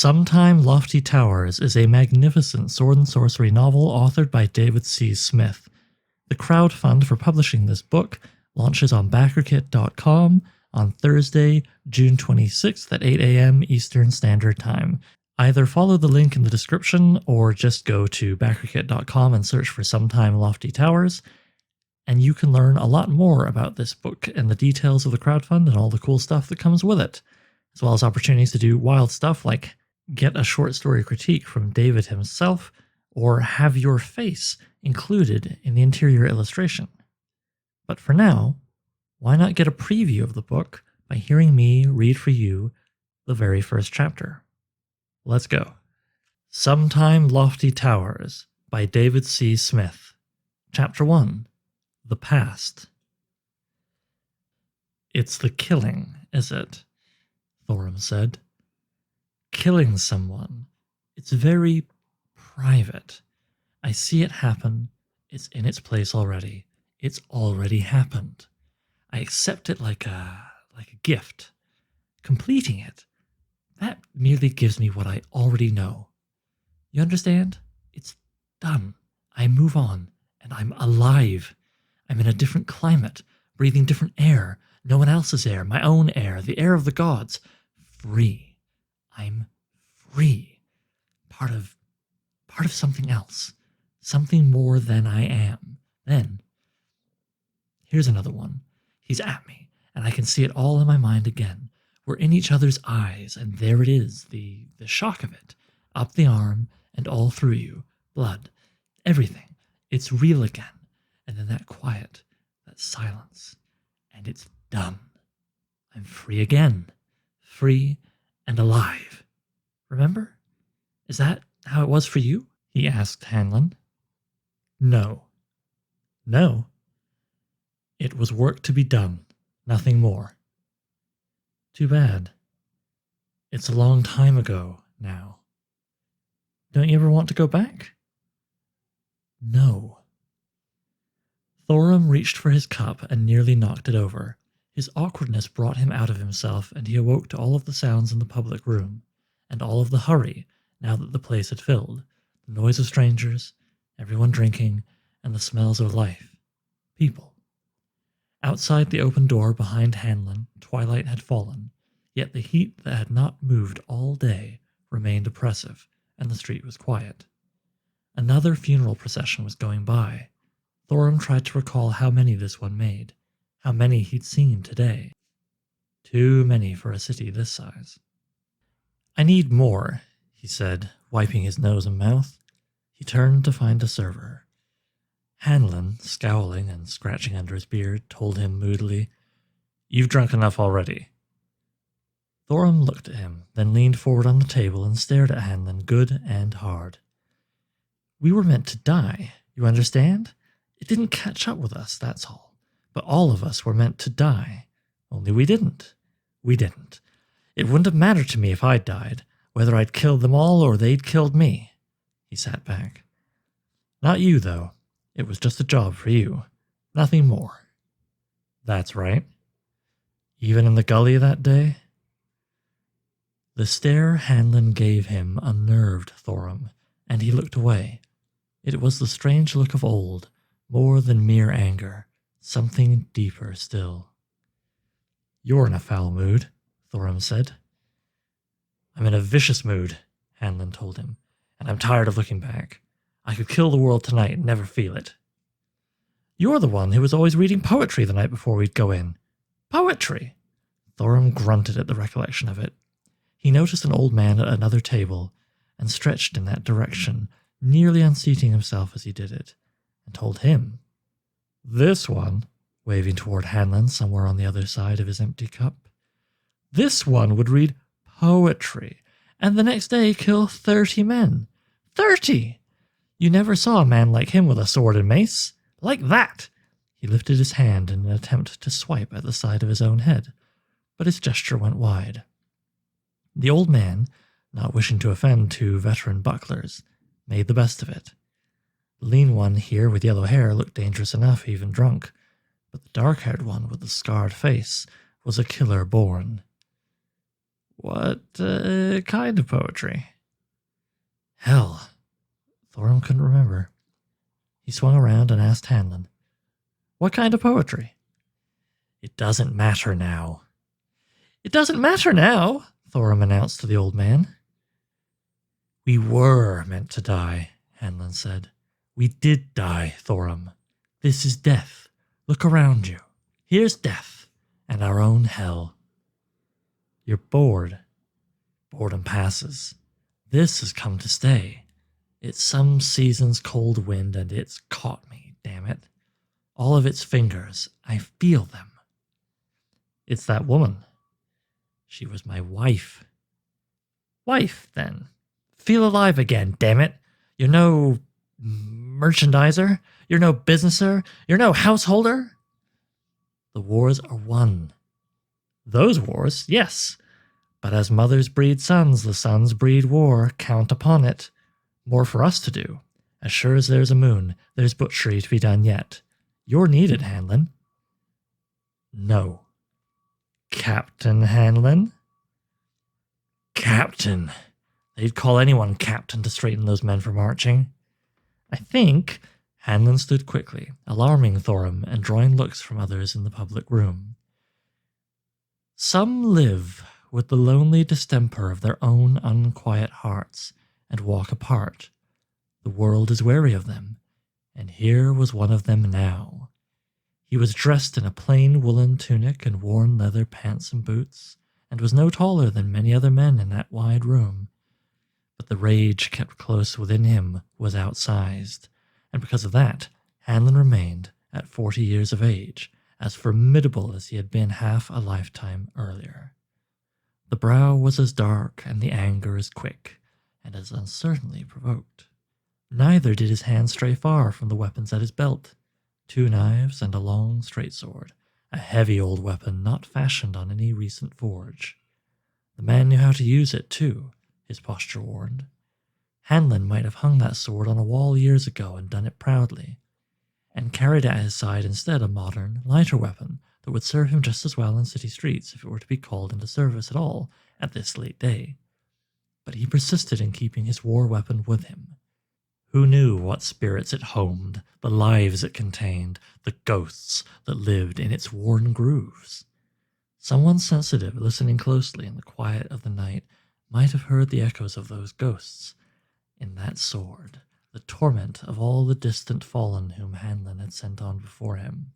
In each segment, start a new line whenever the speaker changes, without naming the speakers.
Sometime Lofty Towers is a magnificent sword and sorcery novel authored by David C. Smith. The crowdfund for publishing this book launches on BackerKit.com on Thursday, June 26th at 8 a.m. Eastern Standard Time. Either follow the link in the description or just go to BackerKit.com and search for Sometime Lofty Towers, and you can learn a lot more about this book and the details of the crowdfund and all the cool stuff that comes with it, as well as opportunities to do wild stuff like get a short story critique from David himself, or have your face included in the interior illustration. But for now, why not get a preview of the book by hearing me read for you the very first chapter? Let's go. Sometime Lofty Towers by David C. Smith. Chapter 1. The Past. It's the killing, is it? Thorum said. Killing someone. It's very private. I see it happen. It's in its place already. It's already happened. I accept it like a gift. Completing it, that merely gives me what I already know. You understand? It's done. I move on, and I'm alive. I'm in a different climate, breathing different air, no one else's air, my own air, the air of the gods. Free. I'm free. Part of something else. Something more than I am. Then, here's another one. He's at me, and I can see it all in my mind again. We're in each other's eyes, and there it is, the shock of it. Up the arm, and all through you. Blood. Everything. It's real again. And then that quiet, that silence. And it's done. I'm free again. Free and alive. Remember? Is that how it was for you? He asked Hanlon. No. No. It was work to be done, nothing more. Too bad. It's a long time ago now. Don't you ever want to go back? No. Thorum reached for his cup and nearly knocked it over. His awkwardness brought him out of himself, and he awoke to all of the sounds in the public room, and all of the hurry now that the place had filled, the noise of strangers, everyone drinking, and the smells of life. People. Outside the open door behind Hanlon, twilight had fallen, yet the heat that had not moved all day remained oppressive, and the street was quiet. Another funeral procession was going by. Thorum tried to recall how many this one made, how many he'd seen today. Too many for a city this size. I need more, he said, wiping his nose and mouth. He turned to find a server. Hanlon, scowling and scratching under his beard, told him moodily, You've drunk enough already. Thorum looked at him, then leaned forward on the table and stared at Hanlon good and hard. We were meant to die, you understand? It didn't catch up with us, that's all. But all of us were meant to die. Only we didn't. We didn't. It wouldn't have mattered to me if I'd died, whether I'd killed them all or they'd killed me. He sat back. Not you, though. It was just a job for you. Nothing more. That's right. Even in the gully that day? The stare Hanlon gave him unnerved Thorum, and he looked away. It was the strange look of old, more than mere anger, something deeper still. You're in a foul mood, Thorum said. I'm in a vicious mood, Hanlon told him, and I'm tired of looking back. I could kill the world tonight and never feel it. You're the one who was always reading poetry the night before we'd go in. Poetry! Thorum grunted at the recollection of it. He noticed an old man at another table and stretched in that direction, nearly unseating himself as he did it, and told him, This one, waving toward Hanlon somewhere on the other side of his empty cup, this one would read poetry, and the next day kill 30 men. 30! You never saw a man like him with a sword and mace. Like that! He lifted his hand in an attempt to swipe at the side of his own head, but his gesture went wide. The old man, not wishing to offend two veteran bucklers, made the best of it. The lean one here with yellow hair looked dangerous enough, even drunk, but the dark-haired one with the scarred face was a killer born. What kind of poetry? Hell, Thorum couldn't remember. He swung around and asked Hanlon, "What kind of poetry?" "It doesn't matter now." "It doesn't matter now," Thorum announced to the old man. "We were meant to die," Hanlon said. "We did die, Thorum. This is death. Look around you. Here's death, and our own hell. You're bored. Boredom passes. This has come to stay. It's some season's cold wind, and it's caught me, damn it. All of its fingers, I feel them. It's that woman. She was my wife." "Wife, then. Feel alive again, damn it. You're no merchandiser. You're no businesser. You're no householder." "The wars are won." "Those wars, yes. But as mothers breed sons, the sons breed war. Count upon it. More for us to do. As sure as there's a moon, there's butchery to be done yet. You're needed, Hanlon." "No." "Captain Hanlon?" "Captain." They'd call anyone captain to straighten those men for marching. "I think." Hanlon stood quickly, alarming Thorum and drawing looks from others in the public room. "Some live with the lonely distemper of their own unquiet hearts and walk apart. The world is wary of them, and here was one of them now. He was dressed in a plain woolen tunic and worn leather pants and boots, and was no taller than many other men in that wide room. But the rage kept close within him was outsized, and because of that, Hanlon remained, at 40 years of age, as formidable as he had been half a lifetime earlier. The brow was as dark and the anger as quick, and as uncertainly provoked. Neither did his hand stray far from the weapons at his belt. 2 knives and a long straight sword, a heavy old weapon not fashioned on any recent forge. The man knew how to use it, too, his posture warned. Hanlon might have hung that sword on a wall years ago and done it proudly, and carried at his side instead a modern, lighter weapon that would serve him just as well in city streets if it were to be called into service at all at this late day. But he persisted in keeping his war weapon with him. Who knew what spirits it homed, the lives it contained, the ghosts that lived in its worn grooves? Someone sensitive, listening closely in the quiet of the night, might have heard the echoes of those ghosts in that sword, the torment of all the distant fallen whom Hanlon had sent on before him.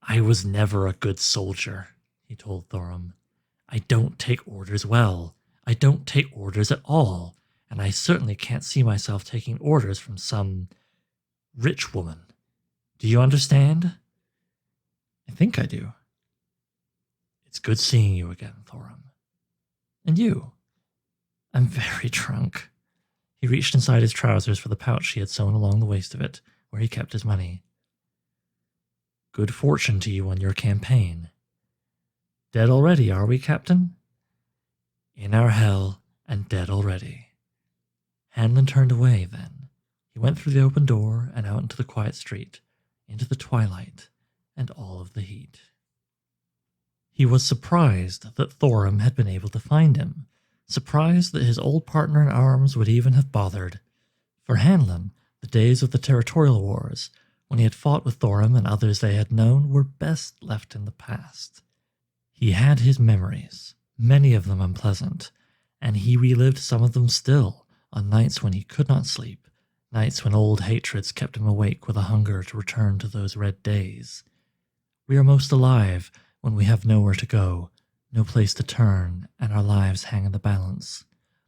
"I was never a good soldier," he told Thorum. "I don't take orders well. I don't take orders at all, and I certainly can't see myself taking orders from some rich woman. Do you understand?" "I think I do." "It's good seeing you again, Thorum. And you?" "I'm very drunk." He reached inside his trousers for the pouch he had sewn along the waist of it, where he kept his money. "Good fortune to you on your campaign." "Dead already, are we, Captain?" "In our hell, and dead already." Hanlon turned away then. He went through the open door and out into the quiet street, into the twilight and all of the heat. He was surprised that Thorum had been able to find him, surprised that his old partner in arms would even have bothered. For Hanlon, the days of the territorial wars, when he had fought with Thorum and others they had known, were best left in the past. He had his memories, many of them unpleasant, and he relived some of them still, on nights when he could not sleep, nights when old hatreds kept him awake with a hunger to return to those red days. We are most alive when we have nowhere to go, no place to turn, and our lives hang in the balance.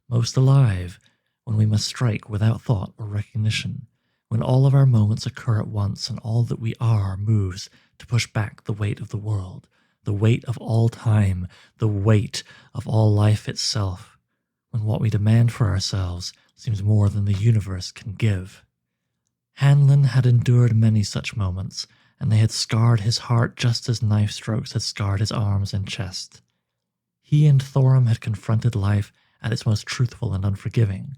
Most alive when we must strike without thought or recognition, when all of our moments occur at once and all that we are moves to push back the weight of the world, the weight of all time, the weight of all life itself, when what we demand for ourselves seems more than the universe can give. Hanlon had endured many such moments, and they had scarred his heart just as knife strokes had scarred his arms and chest. He and Thorum had confronted life at its most truthful and unforgiving.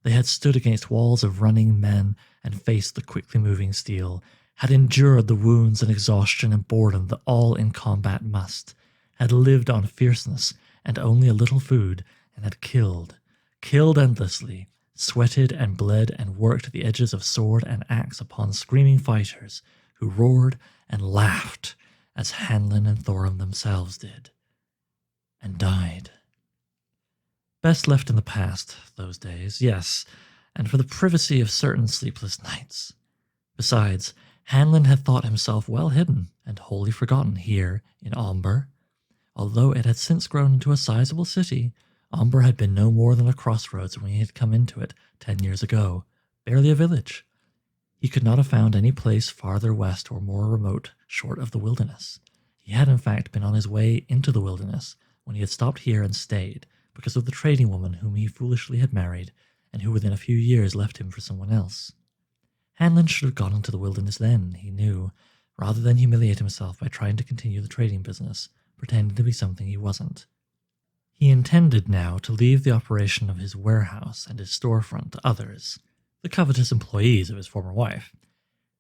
They had stood against walls of running men and faced the quickly moving steel, had endured the wounds and exhaustion and boredom that all in combat must, had lived on fierceness and only a little food, and had killed endlessly, sweated and bled and worked the edges of sword and axe upon screaming fighters who roared and laughed as Hanlin and Thorum themselves did, and died. Best left in the past, those days, yes, and for the privacy of certain sleepless nights. Besides, Hanlin had thought himself well hidden and wholly forgotten here in Omber. Although it had since grown into a sizable city, Omber had been no more than a crossroads when he had come into it 10 years ago, barely a village. He could not have found any place farther west or more remote short of the wilderness. He had in fact been on his way into the wilderness when he had stopped here and stayed because of the trading woman whom he foolishly had married and who within a few years left him for someone else. Hanlin should have gone into the wilderness then, he knew, rather than humiliate himself by trying to continue the trading business, pretending to be something he wasn't. He intended now to leave the operation of his warehouse and his storefront to others, the covetous employees of his former wife,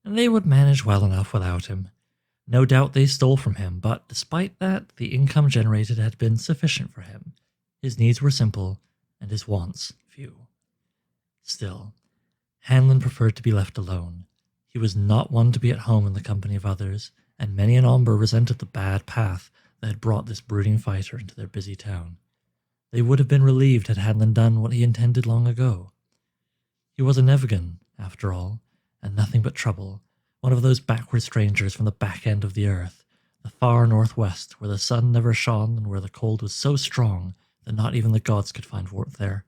and they would manage well enough without him. No doubt they stole from him, but despite that, the income generated had been sufficient for him. His needs were simple, and his wants few. Still, Hanlin preferred to be left alone. He was not one to be at home in the company of others, and many in Omber resented the bad path that had brought this brooding fighter into their busy town. They would have been relieved had Hanlin done what he intended long ago. He was a Nevgan, after all, and nothing but trouble, one of those backward strangers from the back end of the earth, the far northwest, where the sun never shone and where the cold was so strong that not even the gods could find warmth there.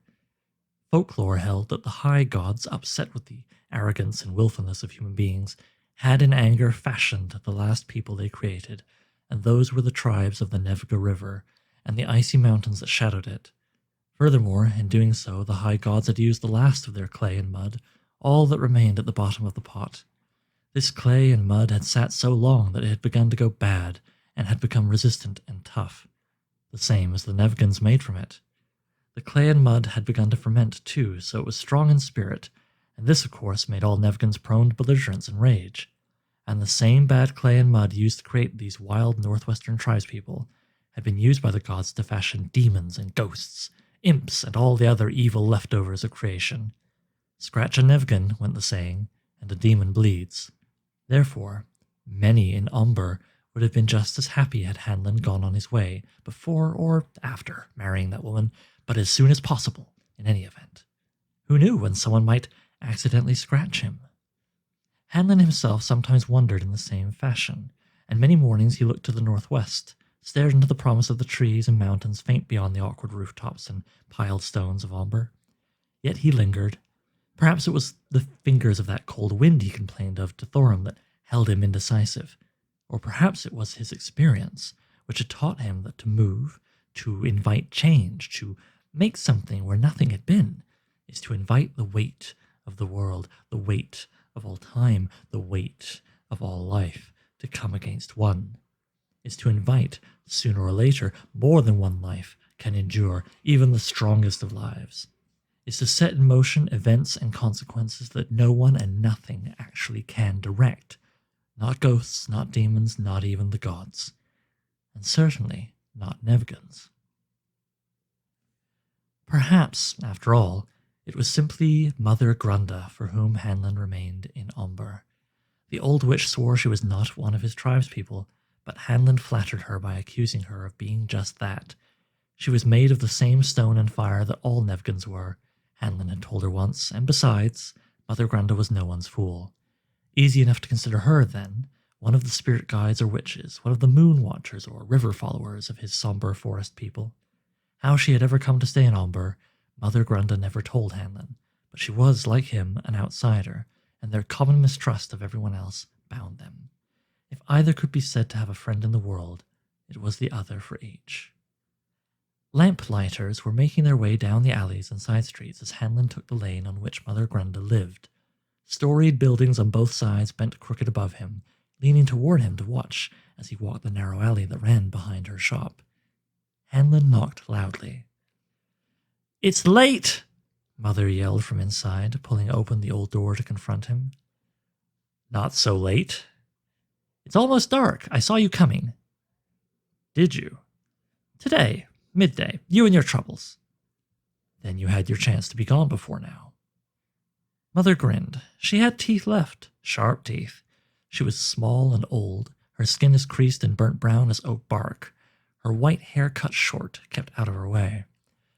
Folklore held that the high gods, upset with the arrogance and willfulness of human beings, had in anger fashioned the last people they created, and those were the tribes of the Nevga River and the icy mountains that shadowed it. Furthermore, in doing so, the high gods had used the last of their clay and mud, all that remained at the bottom of the pot. This clay and mud had sat so long that it had begun to go bad and had become resistant and tough, the same as the Nevgans made from it. The clay and mud had begun to ferment too, so it was strong in spirit, and this, of course, made all Nevgans prone to belligerence and rage. And the same bad clay and mud used to create these wild northwestern tribespeople had been used by the gods to fashion demons and ghosts, imps, and all the other evil leftovers of creation. Scratch a Nevgan, went the saying, and a demon bleeds. Therefore, many in Omber would have been just as happy had Hanlin gone on his way, before or after marrying that woman, but as soon as possible, in any event. Who knew when someone might accidentally scratch him? Hanlin himself sometimes wondered in the same fashion, and many mornings he looked to the northwest, stared into the promise of the trees and mountains faint beyond the awkward rooftops and piled stones of Omber. Yet he lingered. Perhaps it was the fingers of that cold wind he complained of to Thorum that held him indecisive, or perhaps it was his experience, which had taught him that to move, to invite change, to make something where nothing had been, is to invite the weight of the world, the weight of all time, the weight of all life to come against one, is to invite, sooner or later, more than one life can endure, even the strongest of lives, is to set in motion events and consequences that no one and nothing actually can direct, not ghosts, not demons, not even the gods, and certainly not Nevgans. Perhaps, after all, it was simply Mother Grunda for whom Hanlin remained in Omber. The old witch swore she was not one of his tribespeople, but Hanlin flattered her by accusing her of being just that. She was made of the same stone and fire that all Nevgans were, Hanlin had told her once, and besides, Mother Grunda was no one's fool. Easy enough to consider her, then, one of the spirit guides or witches, one of the moon watchers or river followers of his somber forest people. How she had ever come to stay in Omber, Mother Grunda never told Hanlin, but she was, like him, an outsider, and their common mistrust of everyone else bound them. If either could be said to have a friend in the world, it was the other for each. Lamplighters were making their way down the alleys and side streets as Hanlin took the lane on which Mother Grunda lived. Storied buildings on both sides bent crooked above him, leaning toward him to watch as he walked the narrow alley that ran behind her shop. Hanlin knocked loudly. "It's late!" Mother yelled from inside, pulling open the old door to confront him. "Not so late." "It's almost dark. I saw you coming." "Did you?" "Today. Midday. You and your troubles. Then you had your chance to be gone before now. Mother grinned. She had teeth left, sharp teeth. She was small and old, her skin as creased and burnt brown as oak bark. Her white hair cut short, kept out of her way.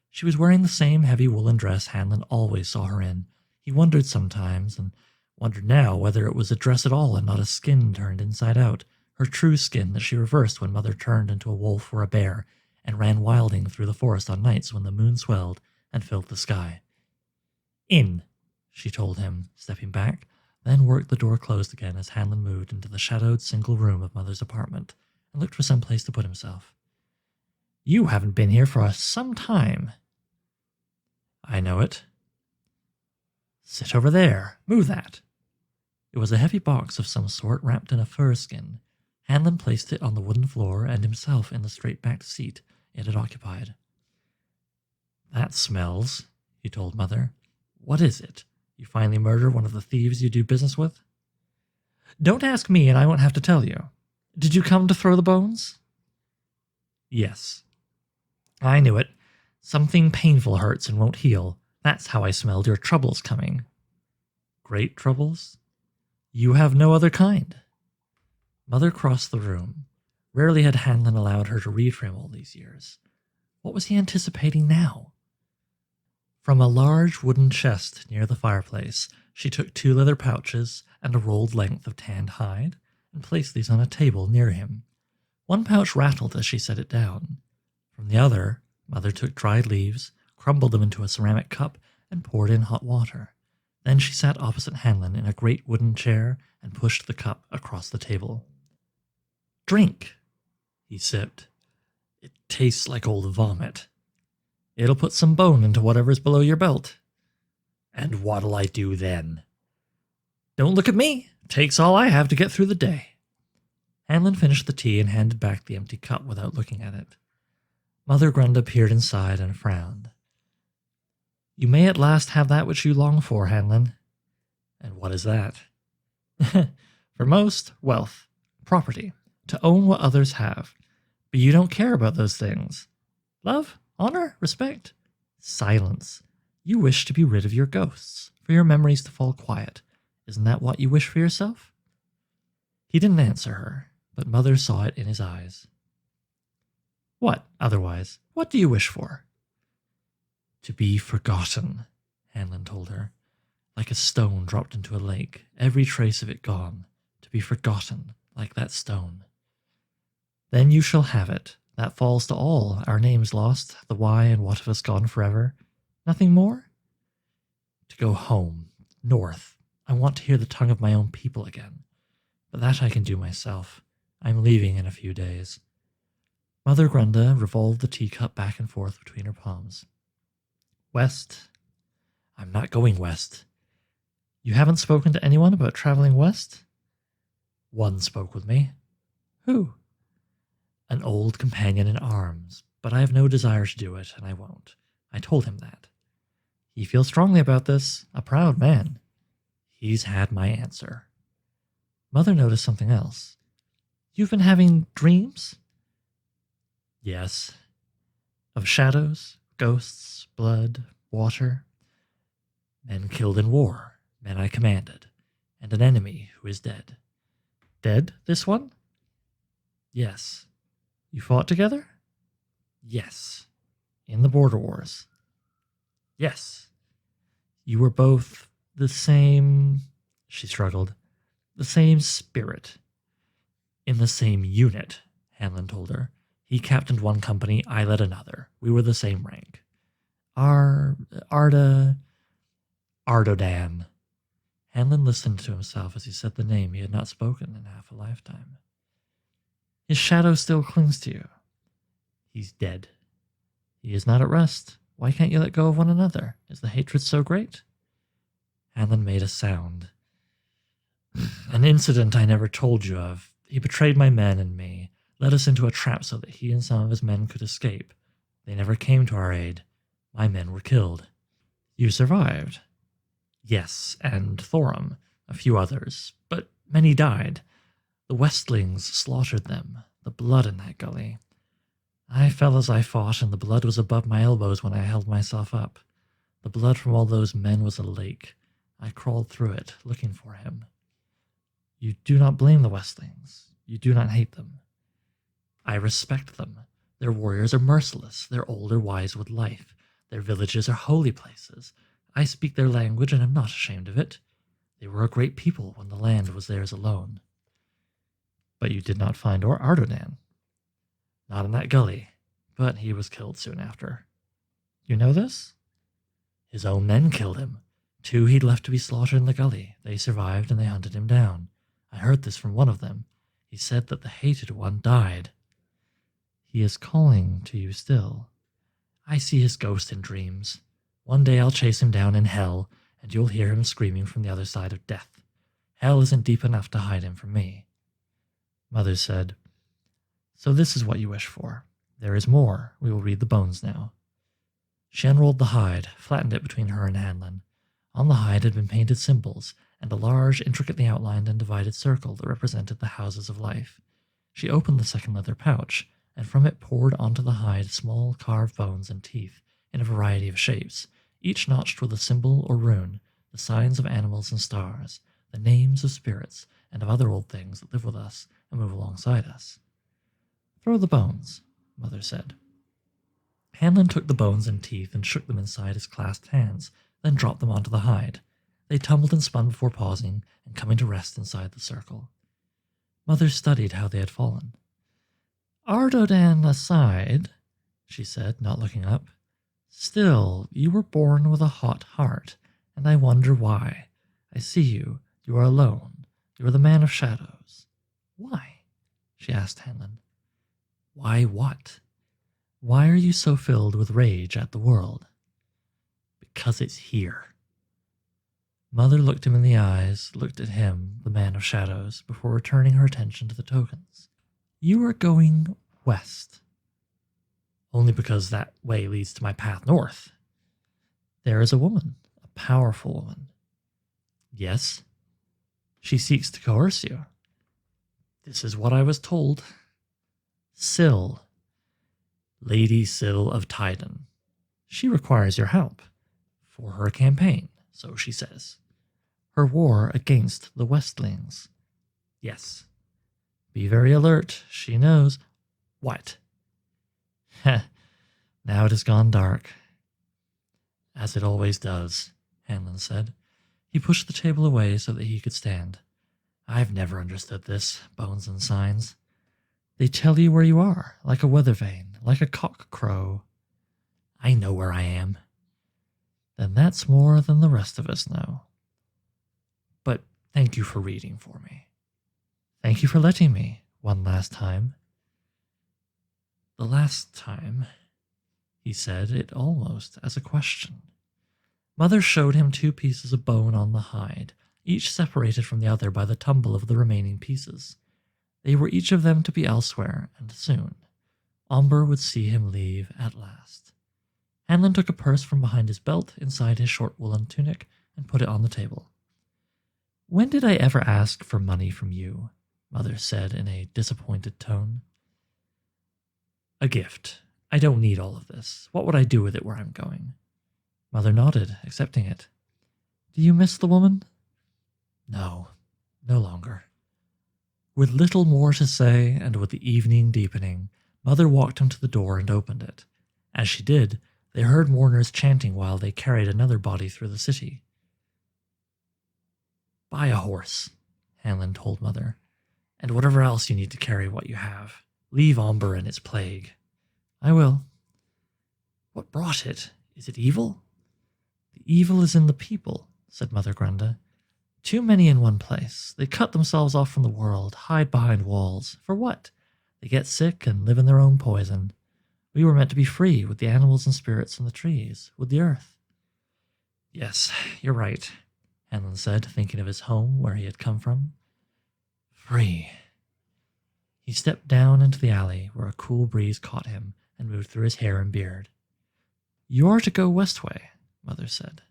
She was wearing the same heavy woolen dress Hanlon always saw her in. He wondered sometimes, and wondered now whether it was a dress at all and not a skin turned inside out, her true skin that she reversed when Mother turned into a wolf or a bear and ran wilding through the forest on nights when the moon swelled and filled the sky. In, she told him, stepping back, then worked the door closed again as Hanlon moved into the shadowed single room of Mother's apartment and looked for some place to put himself. You haven't been here for some time. I know it. Sit over there. Move that. It was a heavy box of some sort wrapped in a fur skin. Hanlon placed it on the wooden floor and himself in the straight-backed seat it had occupied. That smells, he told Mother. What is it? You finally murder one of the thieves you do business with? Don't ask me and I won't have to tell you. Did you come to throw the bones? Yes. I knew it. Something painful hurts and won't heal. That's how I smelled your troubles coming. Great troubles? You have no other kind. Mother crossed the room. Rarely had Hanlon allowed her to read for him all these years. What was he anticipating now? From a large wooden chest near the fireplace, she took 2 leather pouches and a rolled length of tanned hide and placed these on a table near him. One pouch rattled as she set it down. From the other, Mother took dried leaves, crumbled them into a ceramic cup, and poured in hot water. Then she sat opposite Hanlon in a great wooden chair and pushed the cup across the table. Drink, he sipped. It tastes like old vomit. It'll put some bone into whatever's below your belt. And what'll I do then? Don't look at me. Takes all I have to get through the day. Hanlon finished the tea and handed back the empty cup without looking at it. Mother Grunda peered inside and frowned. You may at last have that which you long for, Hanlon. And what is that? For most, wealth, property, to own what others have. But you don't care about those things. Love, honor, respect, silence. You wish to be rid of your ghosts, for your memories to fall quiet. Isn't that what you wish for yourself? He didn't answer her, but Mother saw it in his eyes. What, otherwise? What do you wish for? To be forgotten, Hanlon told her. Like a stone dropped into a lake, every trace of it gone. To be forgotten, like that stone. Then you shall have it. That falls to all, our names lost, the why and what of us gone forever. Nothing more? To go home, north. I want to hear the tongue of my own people again. But that I can do myself. I'm leaving in a few days. Mother Grunda revolved the teacup back and forth between her palms. West? I'm not going west. You haven't spoken to anyone about traveling west? One spoke with me. Who? An old companion in arms, but I have no desire to do it, and I won't. I told him that. He feels strongly about this, a proud man. He's had my answer. Mother noticed something else. You've been having dreams? Yes. Of shadows, ghosts, blood, water. Men killed in war, men I commanded, and an enemy who is dead. Dead, this one? Yes. You fought together? Yes. In the border wars? Yes. You were both the same, she struggled, the same spirit. In the same unit, Hanlon told her. He captained one company, I led another. We were the same rank. Ardodan. Hanlon listened to himself as he said the name he had not spoken in half a lifetime. His shadow still clings to you. He's dead. He is not at rest. Why can't you let go of one another? Is the hatred so great? Hanlon made a sound. An incident I never told you of. He betrayed my men and me, led us into a trap so that he and some of his men could escape. They never came to our aid. My men were killed. You survived. Yes, and Thorum, a few others, but many died. The Westlings slaughtered them, the blood in that gully. I fell as I fought, and the blood was above my elbows when I held myself up. The blood from all those men was a lake. I crawled through it, looking for him. You do not blame the Westlings. You do not hate them. I respect them. Their warriors are merciless. Their old are wise with life. Their villages are holy places. I speak their language and am not ashamed of it. They were a great people when the land was theirs alone. But you did not find Ardodan. Not in that gully, but he was killed soon after. You know this? His own men killed him. 2 he'd left to be slaughtered in the gully. They survived and they hunted him down. I heard this from one of them. He said that the hated one died. He is calling to you still. I see his ghost in dreams. One day I'll chase him down in hell, and you'll hear him screaming from the other side of death. Hell isn't deep enough to hide him from me. Mother said, So this is what you wish for. There is more. We will read the bones now. She unrolled the hide, flattened it between her and Hanlon. On the hide had been painted symbols, and a large, intricately outlined and divided circle that represented the houses of life. She opened the second leather pouch, and from it poured onto the hide small carved bones and teeth in a variety of shapes, each notched with a symbol or rune, the signs of animals and stars, the names of spirits and of other old things that live with us and move alongside us. Throw the bones, Mother said. Hanlon took the bones and teeth and shook them inside his clasped hands, then dropped them onto the hide. They tumbled and spun before pausing and coming to rest inside the circle. Mother studied how they had fallen. Ardodan aside, she said, not looking up, still, you were born with a hot heart, and I wonder why. I see you. You are alone. You are the man of shadows. Why? She asked Hanlon. Why what? Why are you so filled with rage at the world? Because it's here. Mother looked him in the eyes, looked at him, the man of shadows, before returning her attention to the tokens. You are going west. Only because that way leads to my path north. There is a woman, a powerful woman. Yes. She seeks to coerce you. This is what I was told. Syl. Lady Syl of Tydon. She requires your help. For her campaign, so she says. Her war against the Westlings. Yes. Be very alert. She knows. What? Heh. Now it has gone dark. As it always does, Hanlon said. He pushed the table away so that he could stand. I've never understood this, bones and signs. They tell you where you are, like a weather vane, like a cock crow. I know where I am. Then that's more than the rest of us know. But thank you for reading for me. Thank you for letting me, one last time. The last time, he said it almost as a question. Mother showed him 2 pieces of bone on the hide, each separated from the other by the tumble of the remaining pieces. They were each of them to be elsewhere, and soon. Omber would see him leave at last. Hanlon took a purse from behind his belt inside his short woolen tunic and put it on the table. When did I ever ask for money from you? Mother said in a disappointed tone. A gift. I don't need all of this. What would I do with it where I'm going? Mother nodded, accepting it. Do you miss the woman? No, no longer. With little more to say, and with the evening deepening, Mother walked him to the door and opened it. As she did, they heard mourners chanting while they carried another body through the city. Buy a horse, Hanlon told Mother, and whatever else you need to carry what you have. Leave Omber and its plague. I will. What brought it? Is it evil? The evil is in the people, said Mother Granda. Too many in one place. They cut themselves off from the world, hide behind walls. For what? They get sick and live in their own poison. We were meant to be free with the animals and spirits and the trees, with the earth. Yes, you're right, Hanlon said, thinking of his home where he had come from. Free. He stepped down into the alley where a cool breeze caught him and moved through his hair and beard. You are to go westway, Mother said.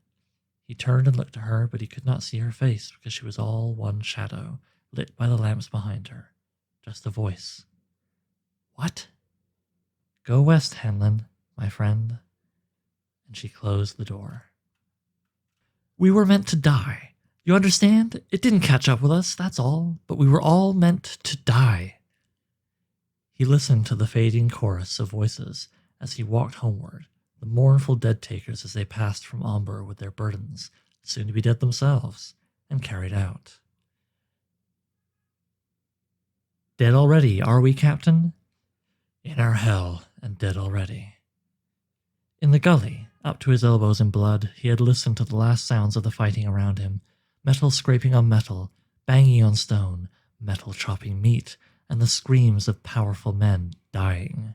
He turned and looked at her, but he could not see her face because she was all one shadow, lit by the lamps behind her. Just a voice. What? Go west, Hanlon, my friend. And she closed the door. We were meant to die. You understand? It didn't catch up with us, that's all. But we were all meant to die. He listened to the fading chorus of voices as he walked homeward, the mournful dead-takers as they passed from Omber with their burdens, soon to be dead themselves, and carried out. Dead already, are we, Captain? In our hell, and dead already. In the gully, up to his elbows in blood, he had listened to the last sounds of the fighting around him, metal scraping on metal, banging on stone, metal chopping meat, and the screams of powerful men dying.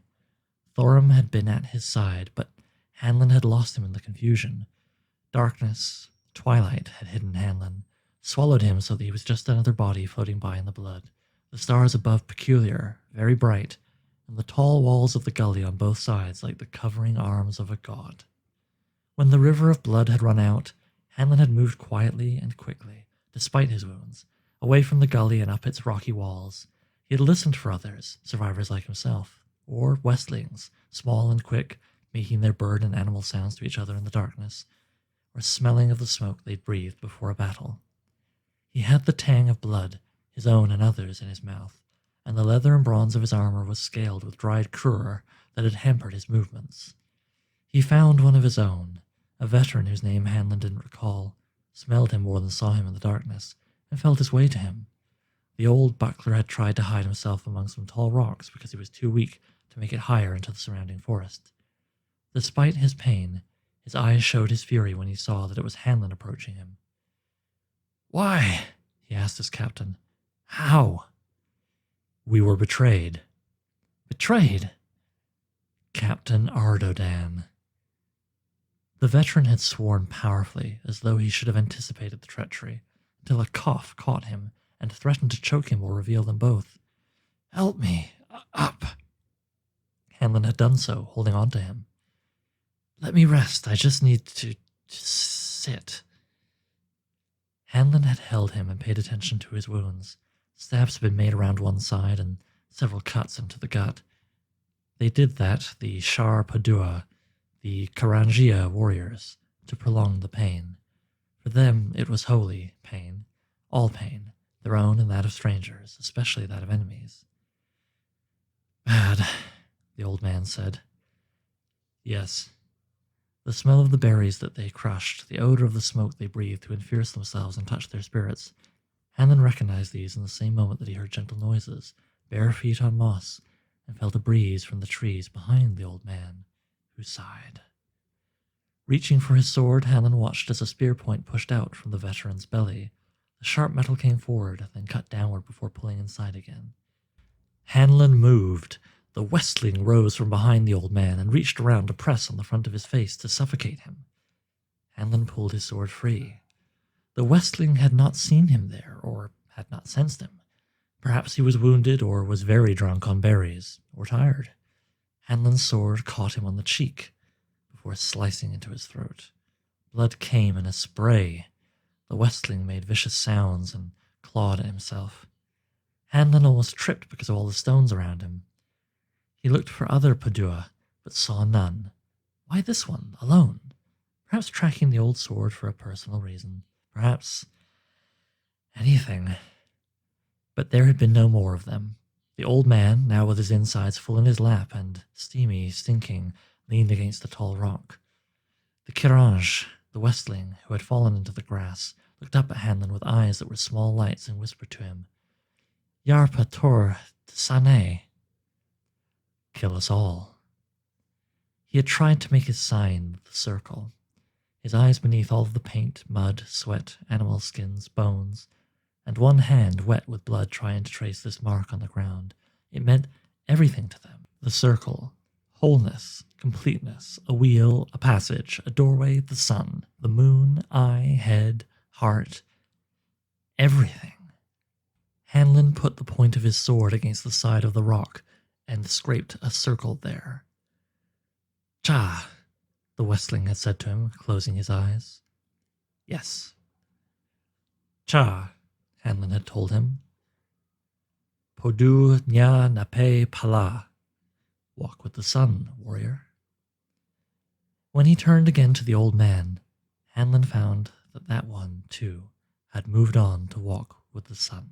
Thorum had been at his side, but Hanlon had lost him in the confusion. Darkness, twilight had hidden Hanlon, swallowed him so that he was just another body floating by in the blood. The stars above peculiar, very bright, and the tall walls of the gully on both sides like the covering arms of a god. When the river of blood had run out, Hanlon had moved quietly and quickly, despite his wounds, away from the gully and up its rocky walls. He had listened for others, survivors like himself, or Westlings, small and quick, making their bird and animal sounds to each other in the darkness, or smelling of the smoke they'd breathed before a battle. He had the tang of blood, his own and others, in his mouth, and the leather and bronze of his armor was scaled with dried cruor that had hampered his movements. He found one of his own, a veteran whose name Hanlon didn't recall, smelled him more than saw him in the darkness, and felt his way to him. The old buckler had tried to hide himself among some tall rocks because he was too weak to make it higher into the surrounding forest. Despite his pain, his eyes showed his fury when he saw that it was Hanlon approaching him. "Why?" he asked his captain. "How?" "We were betrayed." "Betrayed?" "Captain Ardodan." The veteran had sworn powerfully, as though he should have anticipated the treachery, until a cough caught him and threatened to choke him or reveal them both. "Help me, up." Hanlon had done so, holding on to him. "Let me rest, I just need to sit." Hanlon had held him and paid attention to his wounds. Stabs had been made around one side and several cuts into the gut. They did that, the Shar Padua, the Karangia warriors, to prolong the pain. For them it was holy pain, all pain, their own and that of strangers, especially that of enemies. "Bad," the old man said. "Yes." The smell of the berries that they crushed, the odor of the smoke they breathed to enfierce themselves and touch their spirits. Hanlon recognized these in the same moment that he heard gentle noises, bare feet on moss, and felt a breeze from the trees behind the old man, who sighed. Reaching for his sword, Hanlon watched as a spear point pushed out from the veteran's belly. The sharp metal came forward, then cut downward before pulling inside again. Hanlon moved. The Westling rose from behind the old man and reached around to press on the front of his face to suffocate him. Hanlon pulled his sword free. The Westling had not seen him there, or had not sensed him. Perhaps he was wounded, or was very drunk on berries, or tired. Hanlon's sword caught him on the cheek before slicing into his throat. Blood came in a spray. The Westling made vicious sounds and clawed at himself. Hanlon almost tripped because of all the stones around him. He looked for other Padua, but saw none. Why this one, alone? Perhaps tracking the old sword for a personal reason. Perhaps anything. But there had been no more of them. The old man, now with his insides full in his lap and steamy, stinking, leaned against the tall rock. The Kirange, the Westling, who had fallen into the grass, looked up at Hanlon with eyes that were small lights and whispered to him, "Yarpa Tor Sane." Kill us all. He had tried to make his sign, the circle. His eyes beneath all of the paint, mud, sweat, animal skins, bones, and one hand wet with blood trying to trace this mark on the ground. It meant everything to them. The circle. Wholeness, completeness, a wheel, a passage, a doorway, the sun, the moon, eye, head, heart. Everything. Hanlon put the point of his sword against the side of the rock and scraped a circle there. "Cha," the Westling had said to him, closing his eyes. "Yes." "Cha," Hanlon had told him. "Podu nya nape pala." Walk with the sun, warrior. When he turned again to the old man, Hanlon found that that one, too, had moved on to walk with the sun.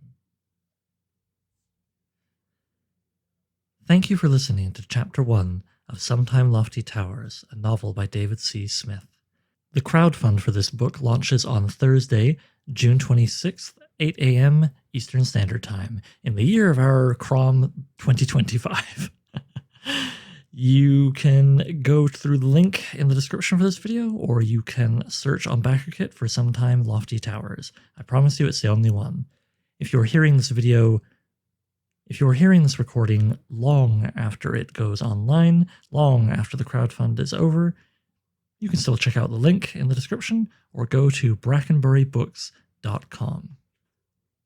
Thank you for listening to Chapter 1 of Sometime Lofty Towers, a novel by David C. Smith. The crowdfund for this book launches on Thursday, June 26th, 8 a.m. Eastern Standard Time, in the year of our Crom 2025. You can go through the link in the description for this video, or you can search on BackerKit for Sometime Lofty Towers. I promise you it's the only one. If you're hearing this recording long after it goes online, long after the crowdfund is over, you can still check out the link in the description or go to brackenburybooks.com.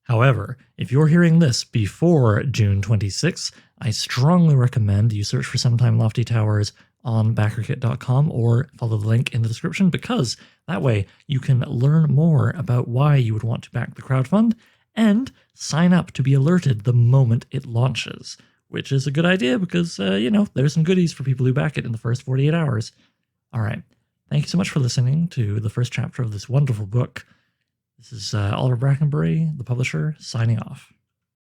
However, if you're hearing this before June 26th, I strongly recommend you search for Sometime Lofty Towers on BackerKit.com or follow the link in the description, because that way you can learn more about why you would want to back the crowdfund and sign up to be alerted the moment it launches, which is a good idea because, there's some goodies for people who back it in the first 48 hours. All right. Thank you so much for listening to the first chapter of this wonderful book. This is Oliver Brackenbury, the publisher, signing off.